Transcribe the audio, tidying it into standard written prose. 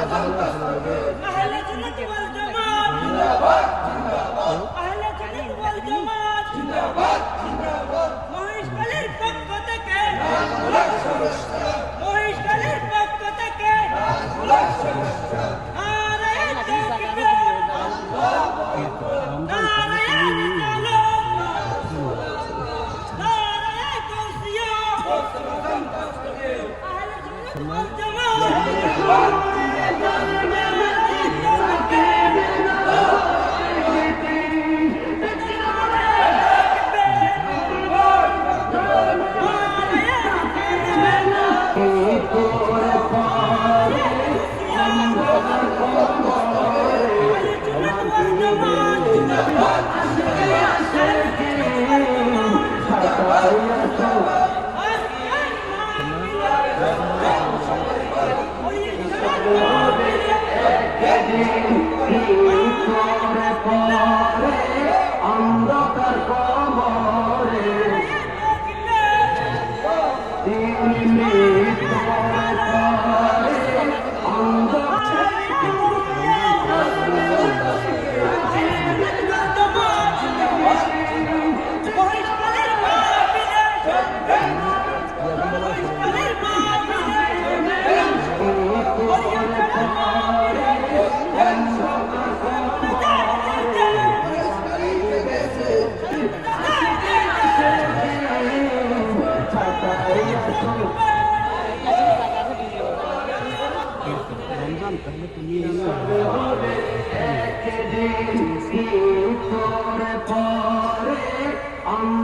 আহলে সুন্নাত ওয়াল জামাত জিন্দাবাদ জিন্দাবাদ আহলে সুন্নাত ওয়াল জামাত জিন্দাবাদ জিন্দাবাদ মহেশখালীর পক্ষ থেকে মহেশখালীর পক্ষ থেকে নারায়ে তাকবীর আল্লাহু আকবার নারায়ে রিসালাত নারায়ে গাউসিয়া আহলে সুন্নাত ওয়াল জামাত অন্ধকার কবরে পরে